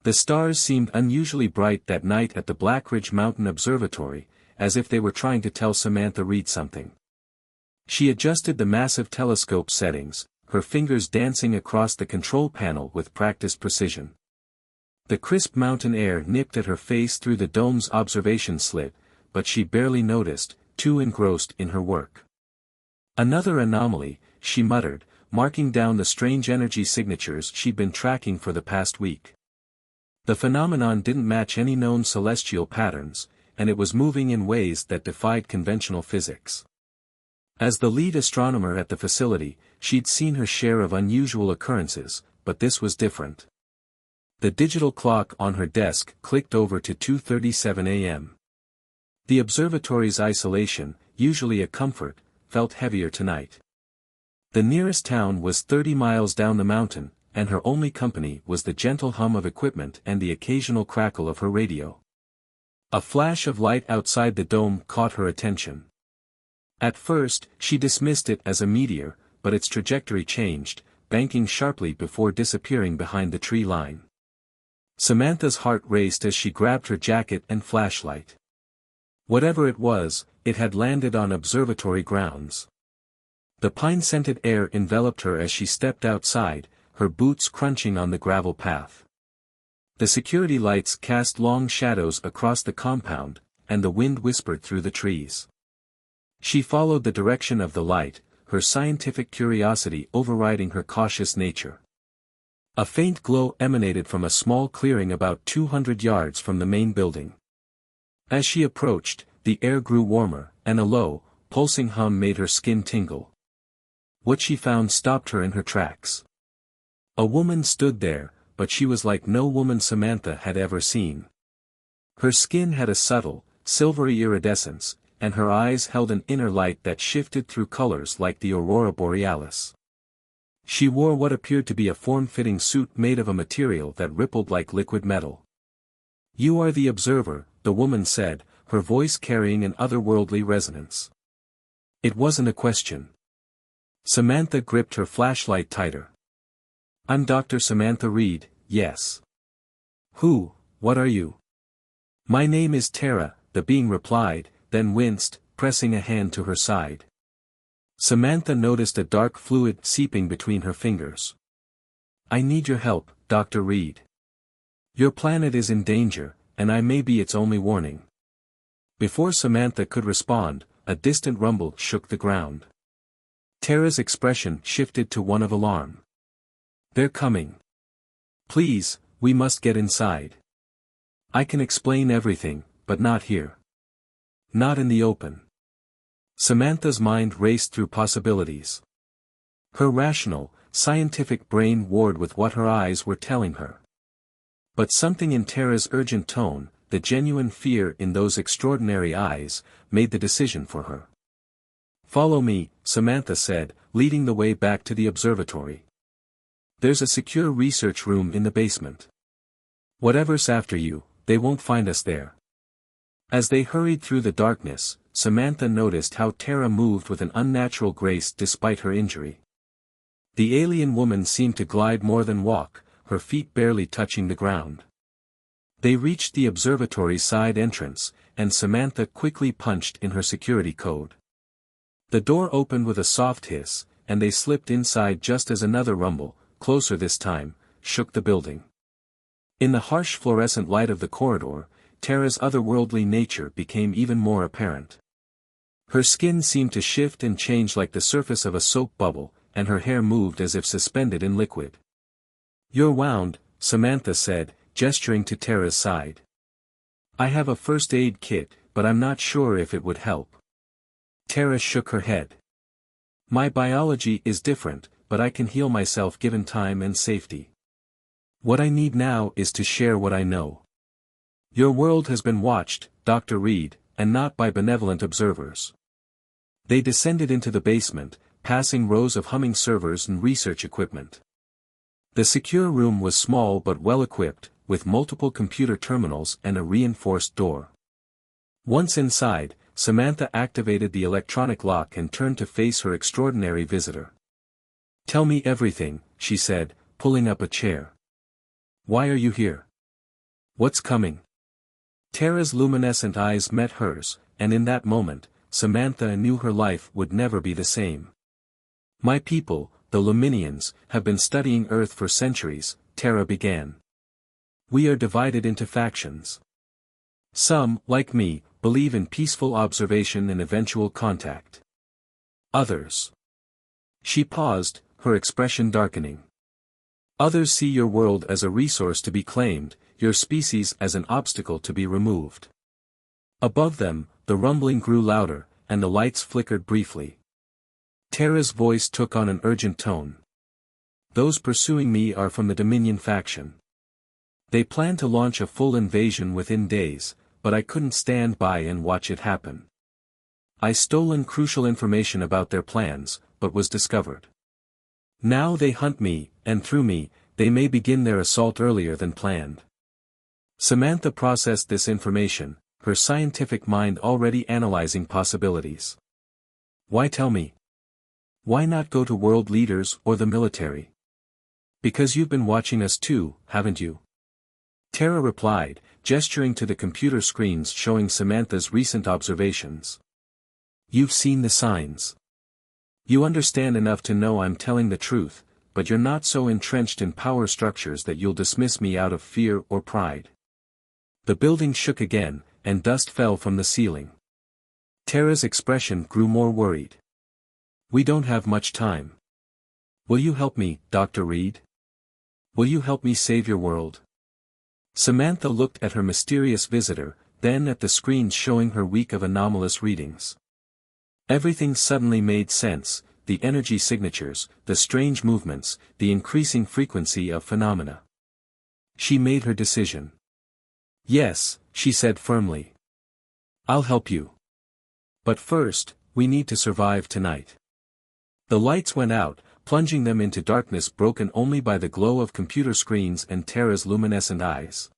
The stars seemed unusually bright that night at the Black Ridge Mountain Observatory, as if they were trying to tell Samantha Reed something. She adjusted the massive telescope settings, her fingers dancing across the control panel with practiced precision. The crisp mountain air nipped at her face through the dome's observation slit, but she barely noticed, too engrossed in her work. Another anomaly, she muttered, marking down the strange energy signatures she'd been tracking for the past week. The phenomenon didn't match any known celestial patterns, and it was moving in ways that defied conventional physics. As the lead astronomer at the facility, she'd seen her share of unusual occurrences, but this was different. The digital clock on her desk clicked over to 2:37 a.m. The observatory's isolation, usually a comfort, felt heavier tonight. The nearest town was 30 miles down the mountain, and her only company was the gentle hum of equipment and the occasional crackle of her radio. A flash of light outside the dome caught her attention. At first, she dismissed it as a meteor, but its trajectory changed, banking sharply before disappearing behind the tree line. Samantha's heart raced as she grabbed her jacket and flashlight. Whatever it was, it had landed on observatory grounds. The pine-scented air enveloped her as she stepped outside, her boots crunching on the gravel path. The security lights cast long shadows across the compound, and the wind whispered through the trees. She followed the direction of the light, her scientific curiosity overriding her cautious nature. A faint glow emanated from a small clearing about 200 yards from the main building. As she approached, the air grew warmer, and a low, pulsing hum made her skin tingle. What she found stopped her in her tracks. A woman stood there, but she was like no woman Samantha had ever seen. Her skin had a subtle, silvery iridescence, and her eyes held an inner light that shifted through colors like the aurora borealis. She wore what appeared to be a form-fitting suit made of a material that rippled like liquid metal. "You are the observer," the woman said, her voice carrying an otherworldly resonance. It wasn't a question. Samantha gripped her flashlight tighter. "I'm Dr. Samantha Reed, yes." "Who, what are you?" "My name is Tara," the being replied, then winced, pressing a hand to her side. Samantha noticed a dark fluid seeping between her fingers. "I need your help, Dr. Reed. Your planet is in danger, and I may be its only warning." Before Samantha could respond, a distant rumble shook the ground. Tara's expression shifted to one of alarm. "They're coming. Please, we must get inside. I can explain everything, but not here. Not in the open." Samantha's mind raced through possibilities. Her rational, scientific brain warred with what her eyes were telling her. But something in Tara's urgent tone, the genuine fear in those extraordinary eyes, made the decision for her. "Follow me," Samantha said, leading the way back to the observatory. "There's a secure research room in the basement. Whatever's after you, they won't find us there." As they hurried through the darkness, Samantha noticed how Tara moved with an unnatural grace despite her injury. The alien woman seemed to glide more than walk, her feet barely touching the ground. They reached the observatory's side entrance, and Samantha quickly punched in her security code. The door opened with a soft hiss, and they slipped inside just as another rumble, closer this time, shook the building. In the harsh fluorescent light of the corridor, Tara's otherworldly nature became even more apparent. Her skin seemed to shift and change like the surface of a soap bubble, and her hair moved as if suspended in liquid. "You're wound," Samantha said, gesturing to Tara's side. "I have a first aid kit, but I'm not sure if it would help." Tara shook her head. "My biology is different, but I can heal myself given time and safety. What I need now is to share what I know. Your world has been watched, Dr. Reed, and not by benevolent observers." They descended into the basement, passing rows of humming servers and research equipment. The secure room was small but well-equipped, with multiple computer terminals and a reinforced door. Once inside, Samantha activated the electronic lock and turned to face her extraordinary visitor. "Tell me everything," she said, pulling up a chair. "Why are you here? What's coming? Tara's luminescent eyes met hers, and in that moment, Samantha knew her life would never be the same. My people, the Luminians, have been studying Earth for centuries, Tara began. We are divided into factions. Some, like me, believe in peaceful observation and eventual contact. Others. She paused, her expression darkening. Others see your world as a resource to be claimed, your species as an obstacle to be removed. Above them, the rumbling grew louder, and the lights flickered briefly. Tara's voice took on an urgent tone. Those pursuing me are from the Dominion faction. They plan to launch a full invasion within days, but I couldn't stand by and watch it happen. I stolen crucial information about their plans, but was discovered. Now they hunt me, and through me, they may begin their assault earlier than planned. Samantha processed this information, her scientific mind already analyzing possibilities. Why tell me? Why not go to world leaders or the military? Because you've been watching us too, haven't you? Tara replied, gesturing to the computer screens showing Samantha's recent observations. You've seen the signs. You understand enough to know I'm telling the truth, but you're not so entrenched in power structures that you'll dismiss me out of fear or pride. The building shook again, and dust fell from the ceiling. Tara's expression grew more worried. We don't have much time. Will you help me, Dr. Reed? Will you help me save your world? Samantha looked at her mysterious visitor, then at the screens showing her week of anomalous readings. Everything suddenly made sense, the energy signatures, the strange movements, the increasing frequency of phenomena. She made her decision. Yes, she said firmly. I'll help you. But first, we need to survive tonight. The lights went out, plunging them into darkness broken only by the glow of computer screens and Tara's luminescent eyes.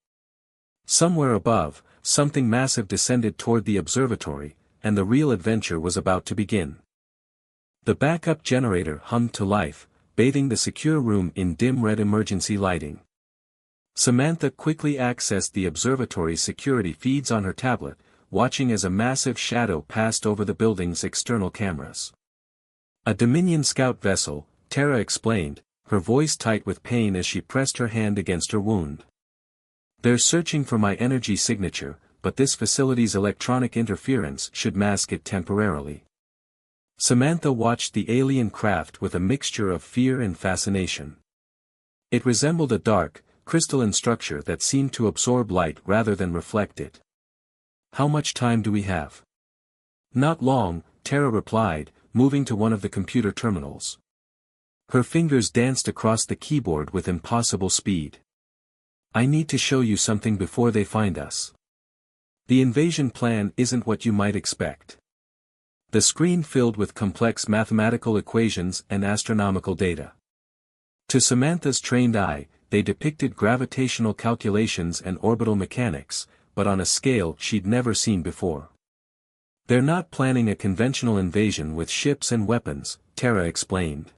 Somewhere above, something massive descended toward the observatory, and the real adventure was about to begin. The backup generator hummed to life, bathing the secure room in dim red emergency lighting. Samantha quickly accessed the observatory's security feeds on her tablet, watching as a massive shadow passed over the building's external cameras. A Dominion scout vessel, Tara explained, her voice tight with pain as she pressed her hand against her wound. They're searching for my energy signature, but this facility's electronic interference should mask it temporarily. Samantha watched the alien craft with a mixture of fear and fascination. It resembled a dark, crystalline structure that seemed to absorb light rather than reflect it. How much time do we have? Not long, Tara replied, moving to one of the computer terminals. Her fingers danced across the keyboard with impossible speed. I need to show you something before they find us. The invasion plan isn't what you might expect. The screen filled with complex mathematical equations and astronomical data. To Samantha's trained eye, they depicted gravitational calculations and orbital mechanics, but on a scale she'd never seen before. They're not planning a conventional invasion with ships and weapons, Tara explained.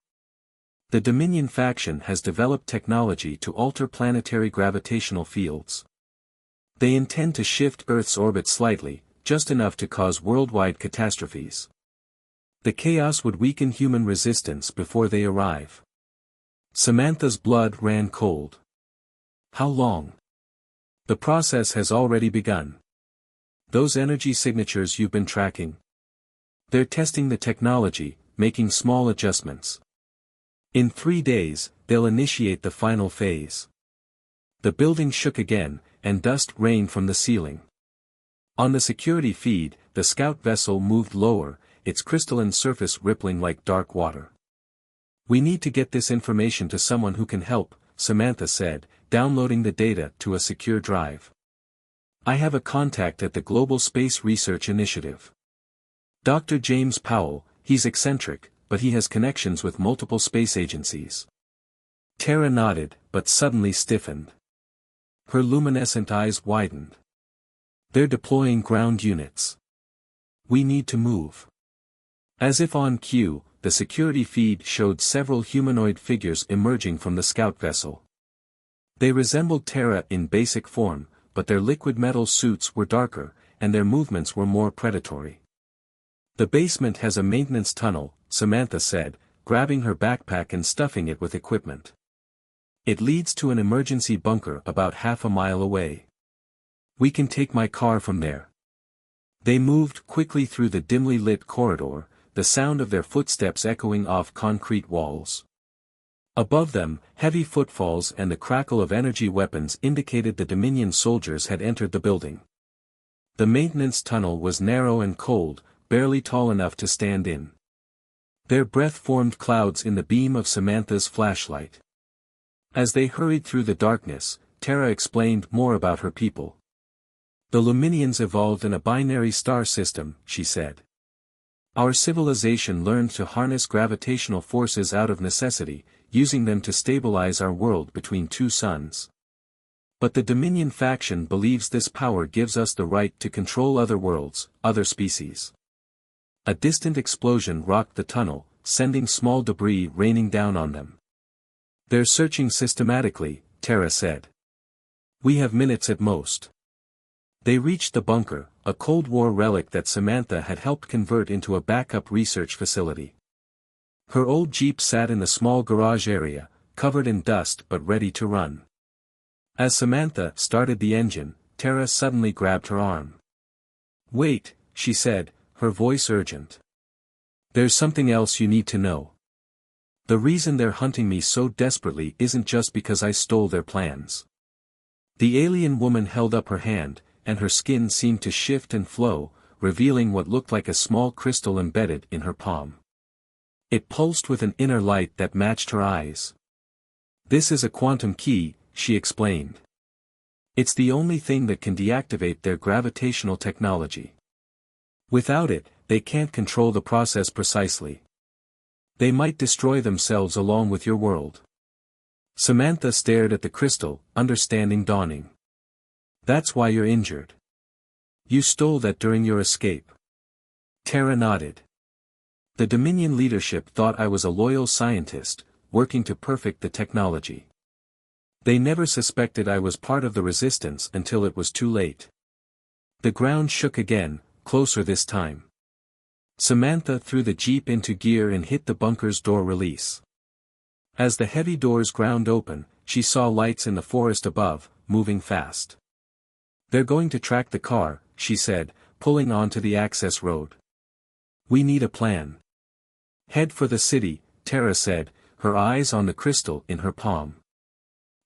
The Dominion faction has developed technology to alter planetary gravitational fields. They intend to shift Earth's orbit slightly, just enough to cause worldwide catastrophes. The chaos would weaken human resistance before they arrive. Samantha's blood ran cold. How long? The process has already begun. Those energy signatures you've been tracking. They're testing the technology, making small adjustments. In 3 days, they'll initiate the final phase. The building shook again, and dust rained from the ceiling. On the security feed, the scout vessel moved lower, its crystalline surface rippling like dark water. We need to get this information to someone who can help, Samantha said, downloading the data to a secure drive. I have a contact at the Global Space Research Initiative. Dr. James Powell, he's eccentric, but he has connections with multiple space agencies. Tara nodded, but suddenly stiffened. Her luminescent eyes widened. They're deploying ground units. We need to move. As if on cue, the security feed showed several humanoid figures emerging from the scout vessel. They resembled Tara in basic form, but their liquid metal suits were darker, and their movements were more predatory. "The basement has a maintenance tunnel," Samantha said, grabbing her backpack and stuffing it with equipment. "It leads to an emergency bunker about half a mile away. We can take my car from there." They moved quickly through the dimly lit corridor, the sound of their footsteps echoing off concrete walls. Above them, heavy footfalls and the crackle of energy weapons indicated the Dominion soldiers had entered the building. The maintenance tunnel was narrow and cold, barely tall enough to stand in. Their breath formed clouds in the beam of Samantha's flashlight. As they hurried through the darkness, Tara explained more about her people. "The Luminians evolved in a binary star system," she said. "Our civilization learned to harness gravitational forces out of necessity, using them to stabilize our world between two suns. But the Dominion faction believes this power gives us the right to control other worlds, other species." A distant explosion rocked the tunnel, sending small debris raining down on them. "They're searching systematically," Tara said. "We have minutes at most." They reached the bunker, a Cold War relic that Samantha had helped convert into a backup research facility. Her old Jeep sat in the small garage area, covered in dust but ready to run. As Samantha started the engine, Tara suddenly grabbed her arm. "Wait," she said, her voice urgent. "There's something else you need to know. The reason they're hunting me so desperately isn't just because I stole their plans." The alien woman held up her hand, and her skin seemed to shift and flow, revealing what looked like a small crystal embedded in her palm. It pulsed with an inner light that matched her eyes. "This is a quantum key," she explained. "It's the only thing that can deactivate their gravitational technology. Without it, they can't control the process precisely. They might destroy themselves along with your world." Samantha stared at the crystal, understanding dawning. "That's why you're injured. You stole that during your escape." Tara nodded. "The Dominion leadership thought I was a loyal scientist, working to perfect the technology. They never suspected I was part of the resistance until it was too late." The ground shook again, closer this time. Samantha threw the Jeep into gear and hit the bunker's door release. As the heavy doors ground open, she saw lights in the forest above, moving fast. "They're going to track the car," she said, pulling onto the access road. "We need a plan." "Head for the city," Tara said, her eyes on the crystal in her palm.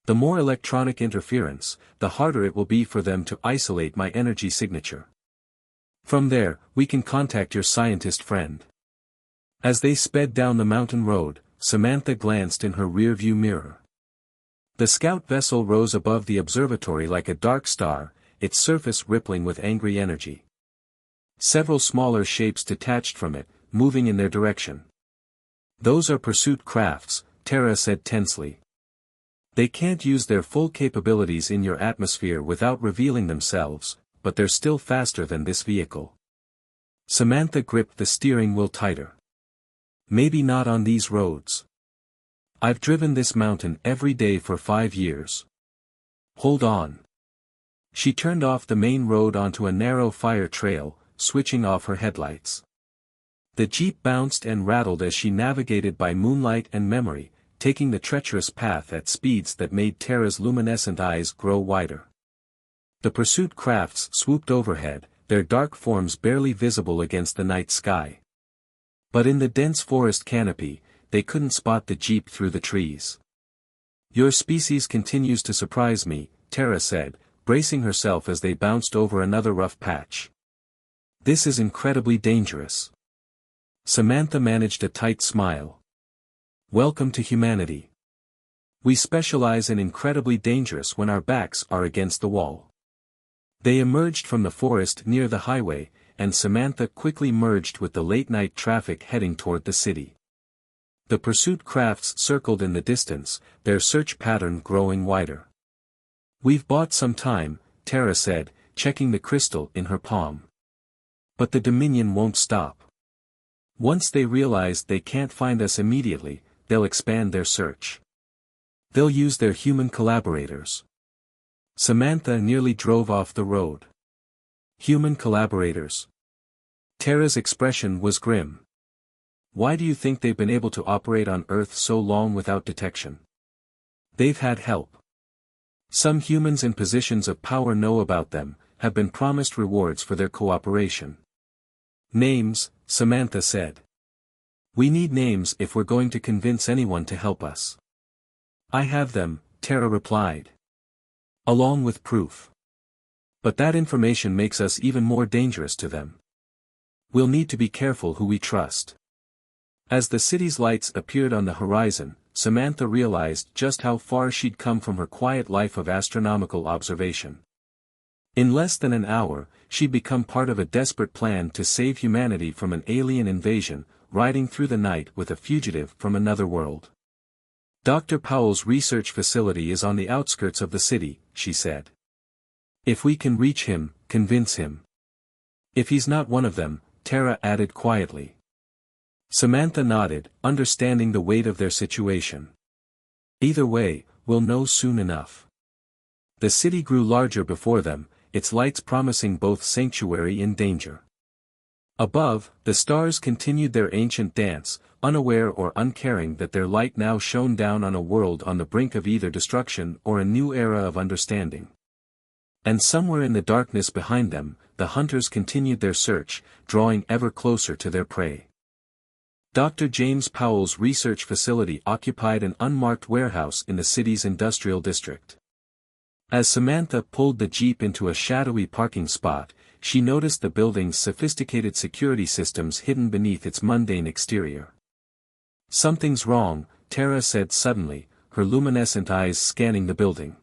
"The more electronic interference, the harder it will be for them to isolate my energy signature. From there, we can contact your scientist friend." As they sped down the mountain road, Samantha glanced in her rearview mirror. The scout vessel rose above the observatory like a dark star, its surface rippling with angry energy. Several smaller shapes detached from it, moving in their direction. "Those are pursuit crafts," Tara said tensely. "They can't use their full capabilities in your atmosphere without revealing themselves, but they're still faster than this vehicle." Samantha gripped the steering wheel tighter. "Maybe not on these roads. I've driven this mountain every day for 5 years. Hold on." She turned off the main road onto a narrow fire trail, switching off her headlights. The Jeep bounced and rattled as she navigated by moonlight and memory, taking the treacherous path at speeds that made Tara's luminescent eyes grow wider. The pursuit crafts swooped overhead, their dark forms barely visible against the night sky. But in the dense forest canopy, they couldn't spot the Jeep through the trees. "Your species continues to surprise me," Tara said, bracing herself as they bounced over another rough patch. "This is incredibly dangerous." Samantha managed a tight smile. "Welcome to humanity. We specialize in incredibly dangerous when our backs are against the wall." They emerged from the forest near the highway, and Samantha quickly merged with the late-night traffic heading toward the city. The pursuit crafts circled in the distance, their search pattern growing wider. "We've bought some time," Tara said, checking the crystal in her palm. "But the Dominion won't stop. Once they realize they can't find us immediately, they'll expand their search. They'll use their human collaborators." Samantha nearly drove off the road. Human collaborators. Tara's expression was grim. Why do you think they've been able to operate on Earth so long without detection? They've had help. Some humans in positions of power know about them, have been promised rewards for their cooperation. Names, Samantha said. We need names if we're going to convince anyone to help us. I have them, Tara replied. Along with proof. But that information makes us even more dangerous to them. We'll need to be careful who we trust. As the city's lights appeared on the horizon, Samantha realized just how far she'd come from her quiet life of astronomical observation. In less than an hour, she'd become part of a desperate plan to save humanity from an alien invasion, riding through the night with a fugitive from another world. Dr. Powell's research facility is on the outskirts of the city, she said. If we can reach him, convince him. If he's not one of them, Tara added quietly. Samantha nodded, understanding the weight of their situation. Either way, we'll know soon enough. The city grew larger before them, its lights promising both sanctuary and danger. Above, the stars continued their ancient dance, unaware or uncaring that their light now shone down on a world on the brink of either destruction or a new era of understanding. And somewhere in the darkness behind them, the hunters continued their search, drawing ever closer to their prey. Dr. James Powell's research facility occupied an unmarked warehouse in the city's industrial district. As Samantha pulled the Jeep into a shadowy parking spot, she noticed the building's sophisticated security systems hidden beneath its mundane exterior. Something's wrong, Tara said suddenly, her luminescent eyes scanning the building.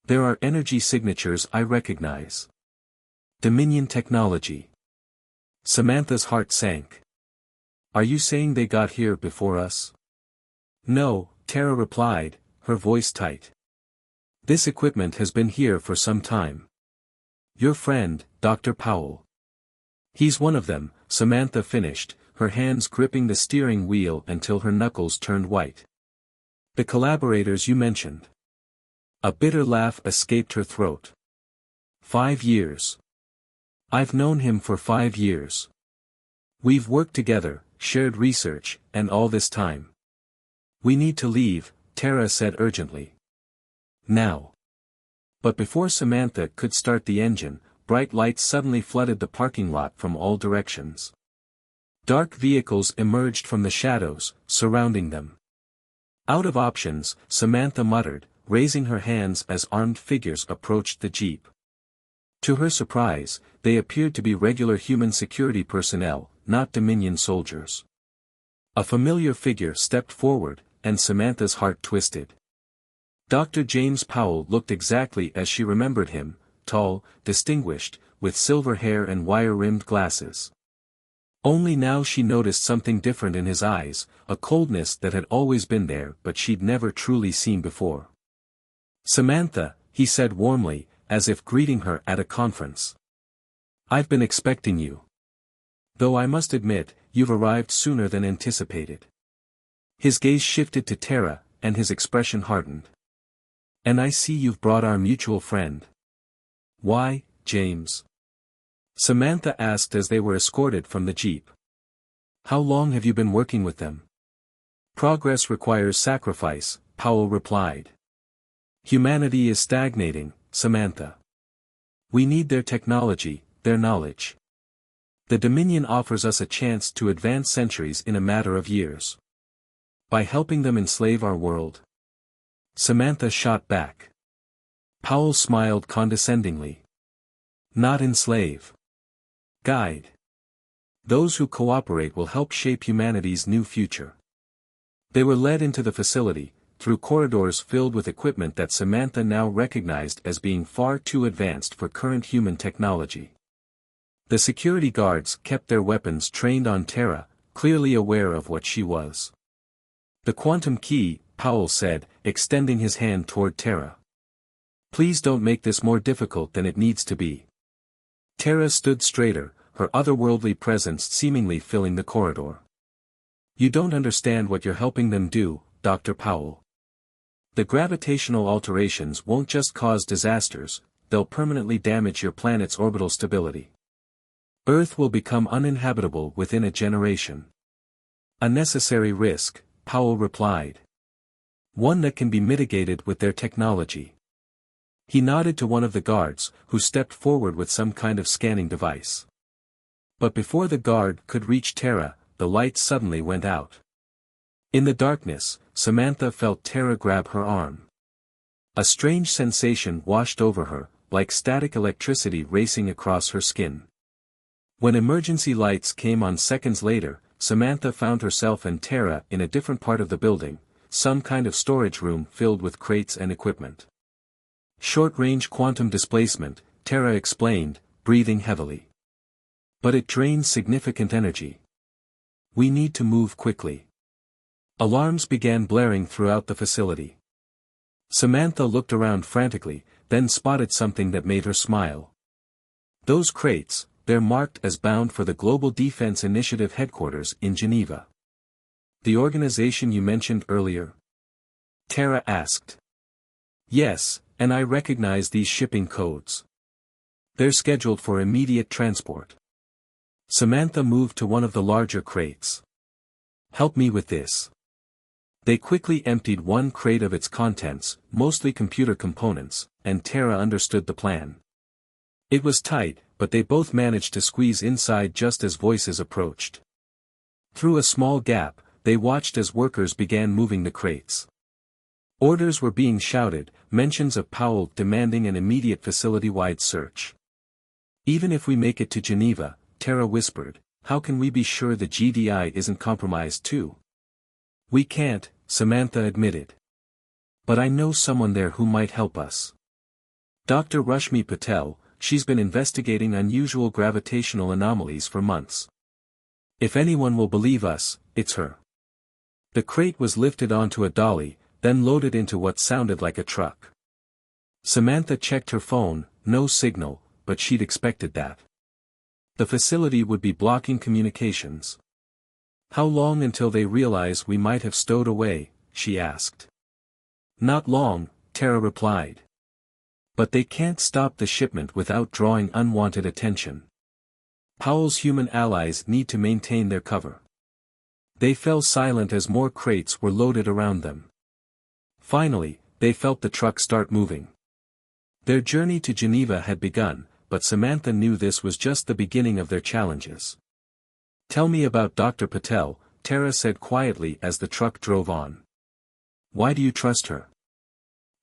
There are energy signatures I recognize. Dominion technology. Samantha's heart sank. Are you saying they got here before us? No, Tara replied, her voice tight. This equipment has been here for some time. Your friend, Dr. Powell. He's one of them, Samantha finished, her hands gripping the steering wheel until her knuckles turned white. The collaborators you mentioned. A bitter laugh escaped her throat. 5 years. I've known him for 5 years. We've worked together, shared research, and all this time. We need to leave, Tara said urgently. Now. But before Samantha could start the engine, bright lights suddenly flooded the parking lot from all directions. Dark vehicles emerged from the shadows, surrounding them. Out of options, Samantha muttered, raising her hands as armed figures approached the Jeep. To her surprise, they appeared to be regular human security personnel, not Dominion soldiers. A familiar figure stepped forward, and Samantha's heart twisted. Dr. James Powell looked exactly as she remembered him, tall, distinguished, with silver hair and wire-rimmed glasses. Only now she noticed something different in his eyes, a coldness that had always been there but she'd never truly seen before. Samantha, he said warmly, as if greeting her at a conference. I've been expecting you. Though I must admit, you've arrived sooner than anticipated. His gaze shifted to Tara, and his expression hardened. And I see you've brought our mutual friend. Why, James? Samantha asked as they were escorted from the Jeep. How long have you been working with them? Progress requires sacrifice, Powell replied. Humanity is stagnating, Samantha. We need their technology, their knowledge. The Dominion offers us a chance to advance centuries in a matter of years. By helping them enslave our world. Samantha shot back. Powell smiled condescendingly. Not enslave. Guide. Those who cooperate will help shape humanity's new future. They were led into the facility, through corridors filled with equipment that Samantha now recognized as being far too advanced for current human technology. The security guards kept their weapons trained on Tara, clearly aware of what she was. The quantum key, Powell said, extending his hand toward Tara. Please don't make this more difficult than it needs to be. Tara stood straighter, her otherworldly presence seemingly filling the corridor. You don't understand what you're helping them do, Dr. Powell. The gravitational alterations won't just cause disasters, they'll permanently damage your planet's orbital stability. Earth will become uninhabitable within a generation. A necessary risk, Powell replied. One that can be mitigated with their technology. He nodded to one of the guards, who stepped forward with some kind of scanning device. But before the guard could reach Tara, the light suddenly went out. In the darkness, Samantha felt Tara grab her arm. A strange sensation washed over her, like static electricity racing across her skin. When emergency lights came on seconds later, Samantha found herself and Tara in a different part of the building, some kind of storage room filled with crates and equipment. Short-range quantum displacement, Tara explained, breathing heavily. But it drains significant energy. We need to move quickly. Alarms began blaring throughout the facility. Samantha looked around frantically, then spotted something that made her smile. Those crates, they're marked as bound for the Global Defense Initiative headquarters in Geneva. The organization you mentioned earlier? Tara asked. Yes, and I recognize these shipping codes. They're scheduled for immediate transport. Samantha moved to one of the larger crates. Help me with this. They quickly emptied one crate of its contents, mostly computer components, and Tara understood the plan. It was tight, but they both managed to squeeze inside just as voices approached. Through a small gap, they watched as workers began moving the crates. Orders were being shouted, mentions of Powell demanding an immediate facility-wide search. Even if we make it to Geneva, Tara whispered, how can we be sure the GDI isn't compromised too? We can't, Samantha admitted. But I know someone there who might help us. Dr. Rashmi Patel, she's been investigating unusual gravitational anomalies for months. If anyone will believe us, it's her. The crate was lifted onto a dolly, then loaded into what sounded like a truck. Samantha checked her phone, no signal, but she'd expected that. The facility would be blocking communications. How long until they realize we might have stowed away, she asked. Not long, Tara replied. But they can't stop the shipment without drawing unwanted attention. Powell's human allies need to maintain their cover. They fell silent as more crates were loaded around them. Finally, they felt the truck start moving. Their journey to Geneva had begun, but Samantha knew this was just the beginning of their challenges. Tell me about Dr. Patel, Tara said quietly as the truck drove on. Why do you trust her?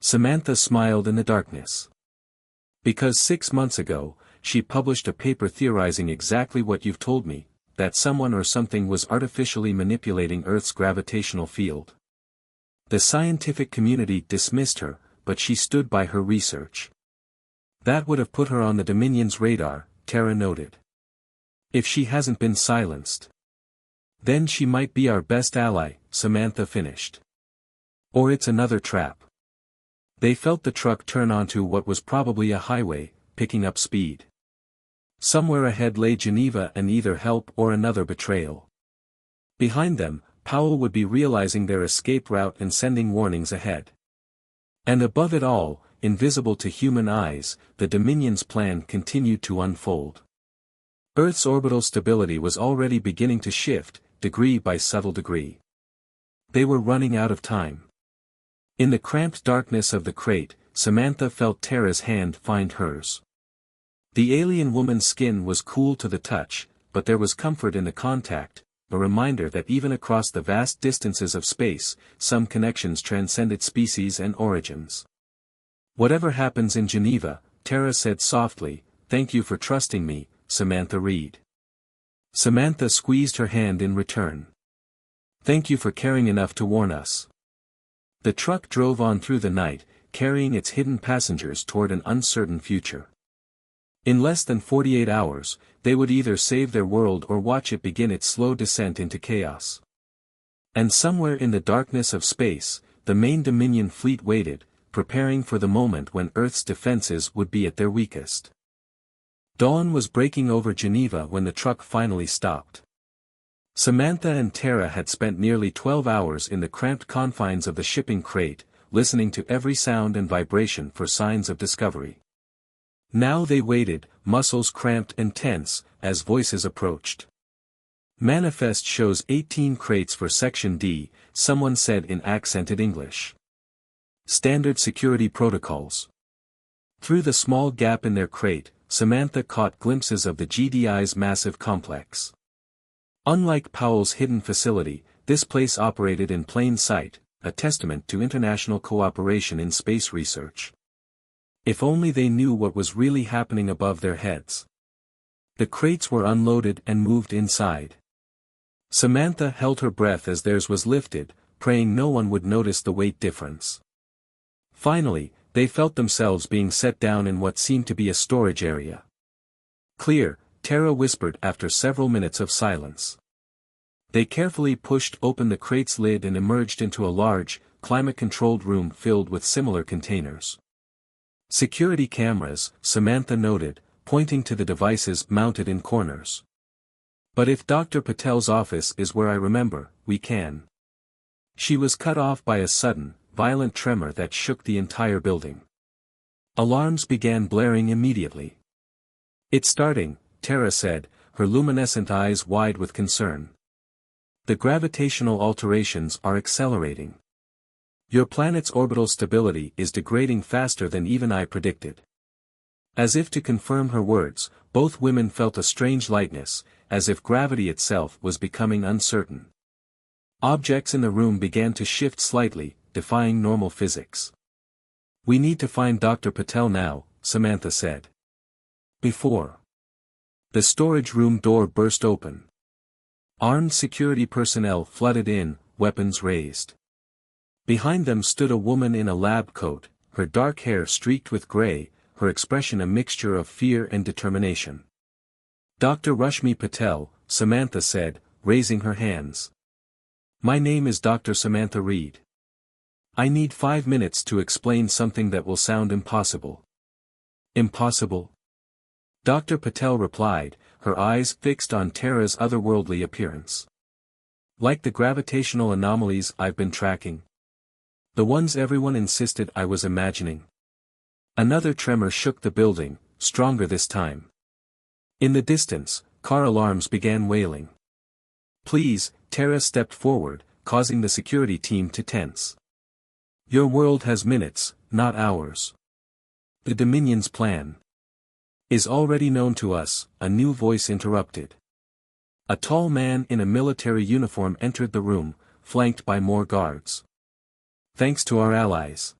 Samantha smiled in the darkness. Because 6 months ago, she published a paper theorizing exactly what you've told me, that someone or something was artificially manipulating Earth's gravitational field. The scientific community dismissed her, but she stood by her research. That would have put her on the Dominion's radar, Tara noted. If she hasn't been silenced. Then she might be our best ally, Samantha finished. Or it's another trap. They felt the truck turn onto what was probably a highway, picking up speed. Somewhere ahead lay Geneva and either help or another betrayal. Behind them, Powell would be realizing their escape route and sending warnings ahead. And above it all, invisible to human eyes, the Dominion's plan continued to unfold. Earth's orbital stability was already beginning to shift, degree by subtle degree. They were running out of time. In the cramped darkness of the crate, Samantha felt Tara's hand find hers. The alien woman's skin was cool to the touch, but there was comfort in the contact, a reminder that even across the vast distances of space, some connections transcended species and origins. Whatever happens in Geneva, Tara said softly, thank you for trusting me, Samantha Reed. Samantha squeezed her hand in return. Thank you for caring enough to warn us. The truck drove on through the night, carrying its hidden passengers toward an uncertain future. In less than 48 hours, they would either save their world or watch it begin its slow descent into chaos. And somewhere in the darkness of space, the main Dominion fleet waited, preparing for the moment when Earth's defenses would be at their weakest. Dawn was breaking over Geneva when the truck finally stopped. Samantha and Tara had spent nearly 12 hours in the cramped confines of the shipping crate, listening to every sound and vibration for signs of discovery. Now they waited, muscles cramped and tense, as voices approached. "Manifest shows 18 crates for Section D," someone said in accented English. "Standard security protocols." Through the small gap in their crate, Samantha caught glimpses of the GDI's massive complex. Unlike Powell's hidden facility, this place operated in plain sight, a testament to international cooperation in space research. If only they knew what was really happening above their heads. The crates were unloaded and moved inside. Samantha held her breath as theirs was lifted, praying no one would notice the weight difference. Finally, they felt themselves being set down in what seemed to be a storage area. "Clear," Tara whispered after several minutes of silence. They carefully pushed open the crate's lid and emerged into a large, climate-controlled room filled with similar containers. "Security cameras," Samantha noted, pointing to the devices mounted in corners. "But if Dr. Patel's office is where I remember, we can." She was cut off by a sudden, violent tremor that shook the entire building. Alarms began blaring immediately. "It's starting," Tara said, her luminescent eyes wide with concern. "The gravitational alterations are accelerating. Your planet's orbital stability is degrading faster than even I predicted." As if to confirm her words, both women felt a strange lightness, as if gravity itself was becoming uncertain. Objects in the room began to shift slightly, defying normal physics. "We need to find Dr. Patel now," Samantha said. Before the storage room door burst open. Armed security personnel flooded in, weapons raised. Behind them stood a woman in a lab coat, her dark hair streaked with gray, her expression a mixture of fear and determination. "Dr. Rashmi Patel," Samantha said, raising her hands. "My name is Dr. Samantha Reed. I need 5 minutes to explain something that will sound impossible." "Impossible?" Dr. Patel replied, her eyes fixed on Tara's otherworldly appearance. "Like the gravitational anomalies I've been tracking. The ones everyone insisted I was imagining." Another tremor shook the building, stronger this time. In the distance, car alarms began wailing. "Please," Tara stepped forward, causing the security team to tense. "Your world has minutes, not hours. The Dominion's plan is already known to us," a new voice interrupted. A tall man in a military uniform entered the room, flanked by more guards. "Thanks to our allies."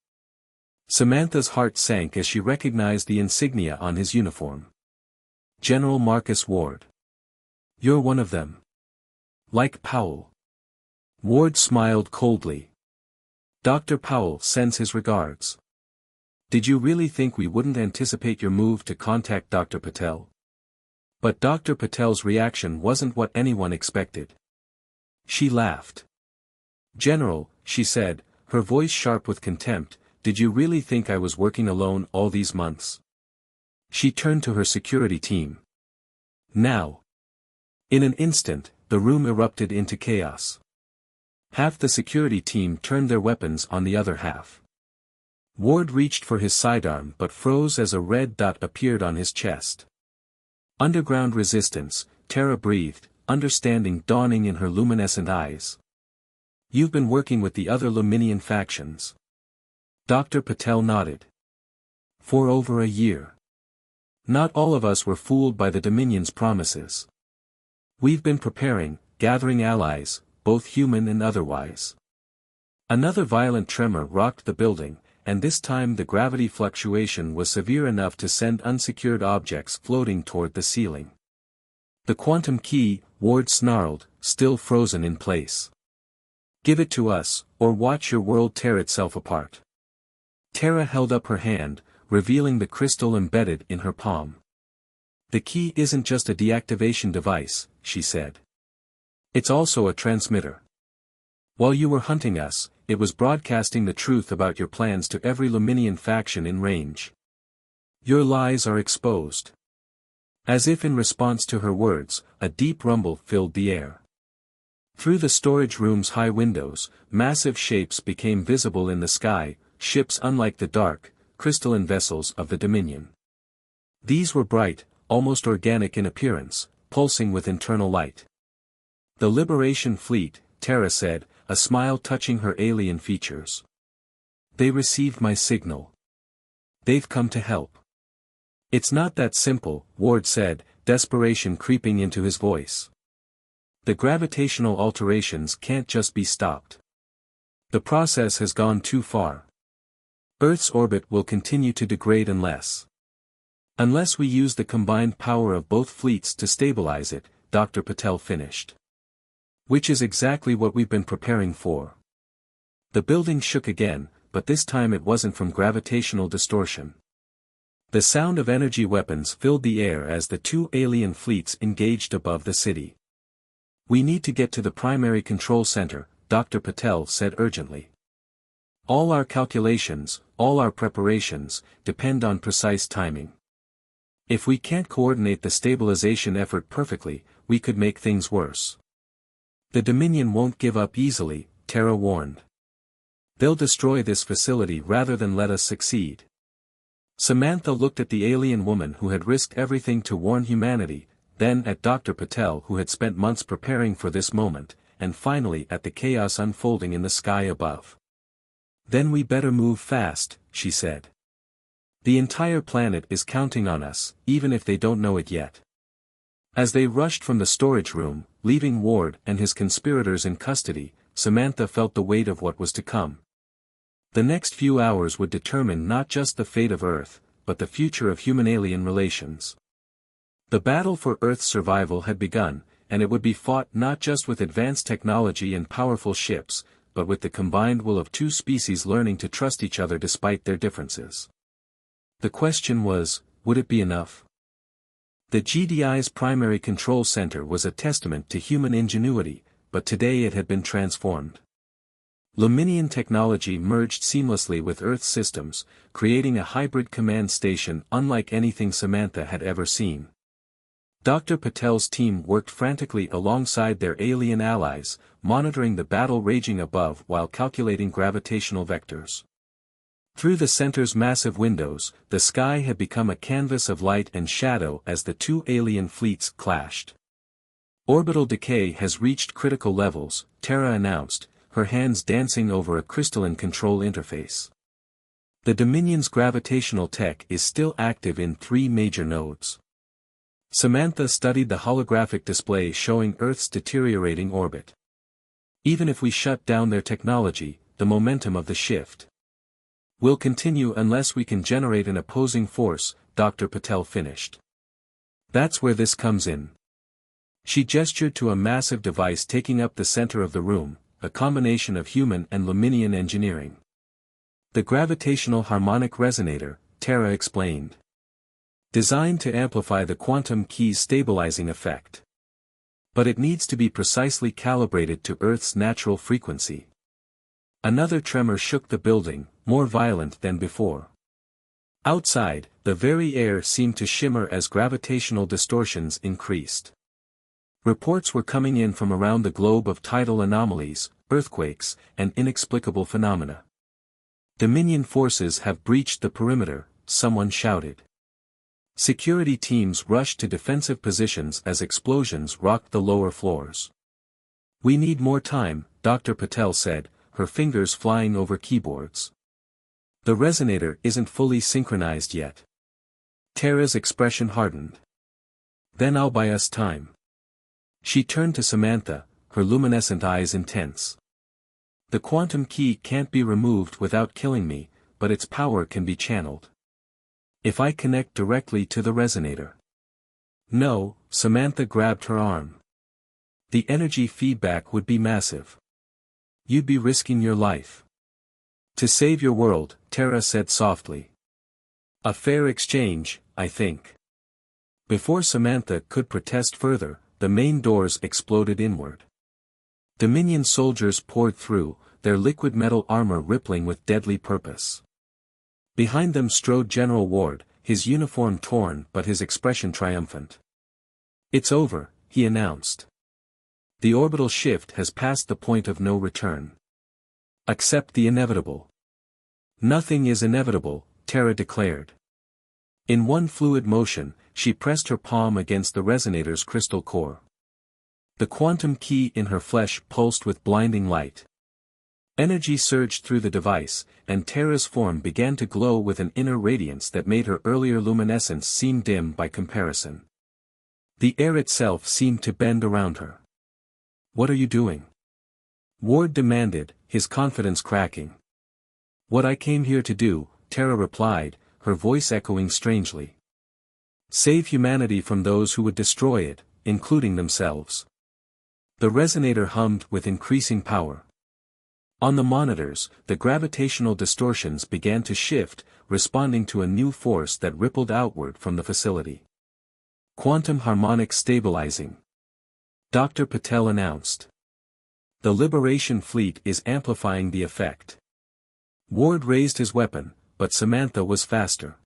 Samantha's heart sank as she recognized the insignia on his uniform. "General Marcus Ward. You're one of them." "Like Powell." Ward smiled coldly. "Dr. Powell sends his regards." "Did you really think we wouldn't anticipate your move to contact Dr. Patel?" But Dr. Patel's reaction wasn't what anyone expected. She laughed. "General," she said, her voice sharp with contempt, "did you really think I was working alone all these months?" She turned to her security team. "Now." In an instant, the room erupted into chaos. Half the security team turned their weapons on the other half. Ward reached for his sidearm but froze as a red dot appeared on his chest. "Underground resistance," Tara breathed, understanding dawning in her luminescent eyes. "You've been working with the other Luminian factions." Dr. Patel nodded. "For over a year. Not all of us were fooled by the Dominion's promises. We've been preparing, gathering allies, both human and otherwise." Another violent tremor rocked the building, and this time the gravity fluctuation was severe enough to send unsecured objects floating toward the ceiling. "The quantum key," Ward snarled, still frozen in place. "Give it to us, or watch your world tear itself apart." Tara held up her hand, revealing the crystal embedded in her palm. "The key isn't just a deactivation device," she said. "It's also a transmitter. While you were hunting us, it was broadcasting the truth about your plans to every Luminian faction in range. Your lies are exposed." As if in response to her words, a deep rumble filled the air. Through the storage room's high windows, massive shapes became visible in the sky, ships unlike the dark, crystalline vessels of the Dominion. These were bright, almost organic in appearance, pulsing with internal light. "The Liberation Fleet," Terra said, a smile touching her alien features. "They received my signal. They've come to help." "It's not that simple," Ward said, desperation creeping into his voice. "The gravitational alterations can't just be stopped. The process has gone too far. Earth's orbit will continue to degrade unless we use the combined power of both fleets to stabilize it," Dr. Patel finished. "Which is exactly what we've been preparing for." The building shook again, but this time it wasn't from gravitational distortion. The sound of energy weapons filled the air as the two alien fleets engaged above the city. "We need to get to the primary control center," Dr. Patel said urgently. "All our calculations, all our preparations, depend on precise timing. If we can't coordinate the stabilization effort perfectly, we could make things worse." "The Dominion won't give up easily," Terra warned. "They'll destroy this facility rather than let us succeed." Samantha looked at the alien woman who had risked everything to warn humanity, then at Dr. Patel who had spent months preparing for this moment, and finally at the chaos unfolding in the sky above. "Then we better move fast," she said. "The entire planet is counting on us, even if they don't know it yet." As they rushed from the storage room, leaving Ward and his conspirators in custody, Samantha felt the weight of what was to come. The next few hours would determine not just the fate of Earth, but the future of human-alien relations. The battle for Earth's survival had begun, and it would be fought not just with advanced technology and powerful ships, but with the combined will of two species learning to trust each other despite their differences. The question was, would it be enough? The GDI's primary control center was a testament to human ingenuity, but today it had been transformed. Luminian technology merged seamlessly with Earth's systems, creating a hybrid command station unlike anything Samantha had ever seen. Dr. Patel's team worked frantically alongside their alien allies, monitoring the battle raging above while calculating gravitational vectors. Through the center's massive windows, the sky had become a canvas of light and shadow as the two alien fleets clashed. "Orbital decay has reached critical levels," Terra announced, her hands dancing over a crystalline control interface. "The Dominion's gravitational tech is still active in 3 major nodes." Samantha studied the holographic display showing Earth's deteriorating orbit. "Even if we shut down their technology, the momentum of the shift will continue unless we can generate an opposing force," Dr. Patel finished. "That's where this comes in." She gestured to a massive device taking up the center of the room, a combination of human and Luminian engineering. "The gravitational harmonic resonator," Terra explained. "Designed to amplify the quantum key's stabilizing effect. But it needs to be precisely calibrated to Earth's natural frequency." Another tremor shook the building, more violent than before. Outside, the very air seemed to shimmer as gravitational distortions increased. Reports were coming in from around the globe of tidal anomalies, earthquakes, and inexplicable phenomena. "Dominion forces have breached the perimeter," someone shouted. Security teams rushed to defensive positions as explosions rocked the lower floors. "We need more time," Dr. Patel said, her fingers flying over keyboards. "The resonator isn't fully synchronized yet." Terra's expression hardened. "Then I'll buy us time." She turned to Samantha, her luminescent eyes intense. "The quantum key can't be removed without killing me, but its power can be channeled. If I connect directly to the resonator." "No," Samantha grabbed her arm. "The energy feedback would be massive. You'd be risking your life." "To save your world," Terra said softly. "A fair exchange, I think." Before Samantha could protest further, the main doors exploded inward. Dominion soldiers poured through, their liquid metal armor rippling with deadly purpose. Behind them strode General Ward, his uniform torn but his expression triumphant. "It's over," he announced. The orbital shift has passed the point of no return. Accept the inevitable. Nothing is inevitable, Terra declared. In one fluid motion, she pressed her palm against the resonator's crystal core. The quantum key in her flesh pulsed with blinding light. Energy surged through the device, and Terra's form began to glow with an inner radiance that made her earlier luminescence seem dim by comparison. The air itself seemed to bend around her. "What are you doing?" Ward demanded, his confidence cracking. "What I came here to do," Terra replied, her voice echoing strangely. "Save humanity from those who would destroy it, including themselves." The resonator hummed with increasing power. On the monitors, the gravitational distortions began to shift, responding to a new force that rippled outward from the facility. "Quantum harmonic stabilizing," Dr. Patel announced. "The Liberation Fleet is amplifying the effect." Ward raised his weapon, but Samantha was faster.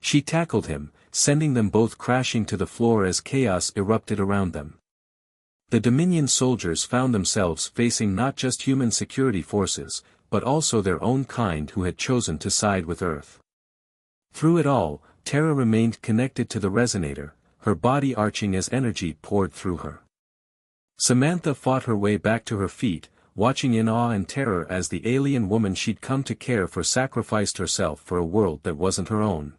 She tackled him, sending them both crashing to the floor as chaos erupted around them. The Dominion soldiers found themselves facing not just human security forces, but also their own kind who had chosen to side with Earth. Through it all, Terra remained connected to the resonator, her body arching as energy poured through her. Samantha fought her way back to her feet, watching in awe and terror as the alien woman she'd come to care for sacrificed herself for a world that wasn't her own.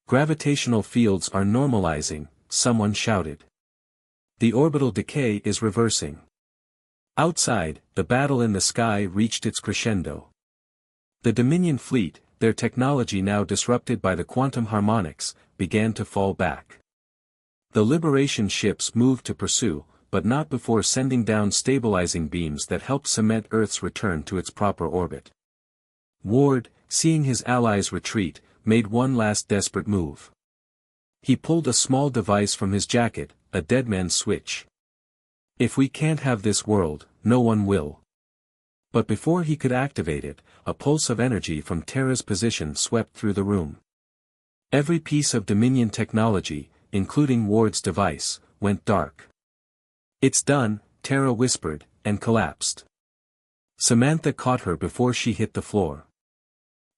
"Gravitational fields are normalizing," someone shouted. "The orbital decay is reversing." Outside, the battle in the sky reached its crescendo. The Dominion fleet, their technology now disrupted by the quantum harmonics, began to fall back. The Liberation ships moved to pursue, but not before sending down stabilizing beams that helped cement Earth's return to its proper orbit. Ward, seeing his allies retreat, made one last desperate move. He pulled a small device from his jacket, a deadman's switch. "If we can't have this world, no one will." But before he could activate it, a pulse of energy from Terra's position swept through the room. Every piece of Dominion technology, including Ward's device, went dark. "It's done," Terra whispered, and collapsed. Samantha caught her before she hit the floor.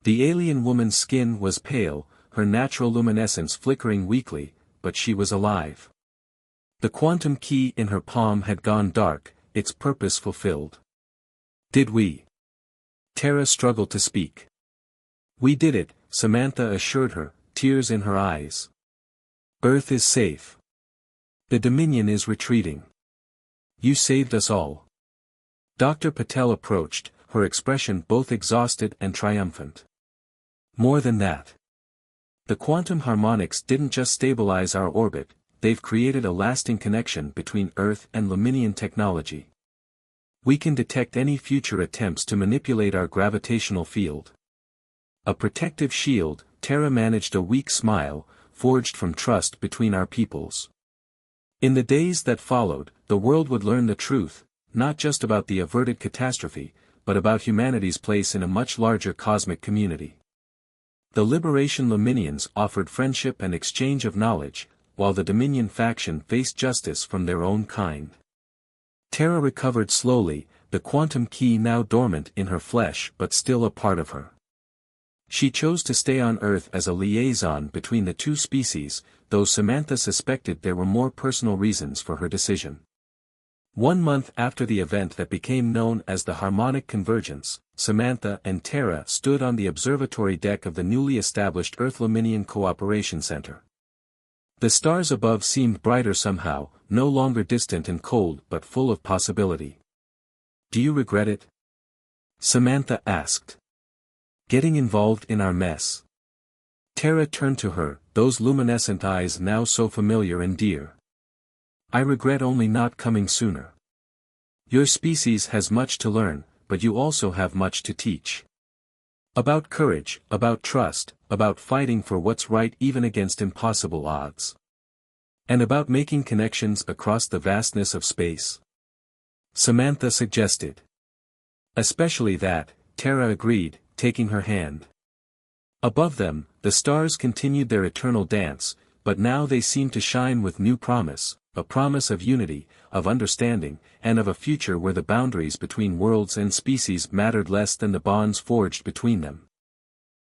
The alien woman's skin was pale, her natural luminescence flickering weakly, but she was alive. The quantum key in her palm had gone dark, its purpose fulfilled. "Did we?" Terra struggled to speak. "We did it," Samantha assured her, tears in her eyes. "Earth is safe. The Dominion is retreating. You saved us all." Dr. Patel approached, her expression both exhausted and triumphant. "More than that. The quantum harmonics didn't just stabilize our orbit, they've created a lasting connection between Earth and Luminian technology. We can detect any future attempts to manipulate our gravitational field." A protective shield, Terra managed a weak smile, forged from trust between our peoples. In the days that followed, the world would learn the truth, not just about the averted catastrophe, but about humanity's place in a much larger cosmic community. The Liberation Luminians offered friendship and exchange of knowledge, while the Dominion faction faced justice from their own kind. Terra recovered slowly, the quantum key now dormant in her flesh but still a part of her. She chose to stay on Earth as a liaison between the two species, though Samantha suspected there were more personal reasons for her decision. 1 month after the event that became known as the Harmonic Convergence, Samantha and Terra stood on the observatory deck of the newly established Earth-Luminian Cooperation Center. The stars above seemed brighter somehow, no longer distant and cold but full of possibility. "Do you regret it?" Samantha asked. "Getting involved in our mess?" Terra turned to her, those luminescent eyes now so familiar and dear. "I regret only not coming sooner. Your species has much to learn, but you also have much to teach. About courage, about trust, about fighting for what's right even against impossible odds. And about making connections across the vastness of space." Samantha suggested. "Especially that," Terra agreed, taking her hand. Above them, the stars continued their eternal dance, but now they seemed to shine with new promise, a promise of unity, of understanding, and of a future where the boundaries between worlds and species mattered less than the bonds forged between them.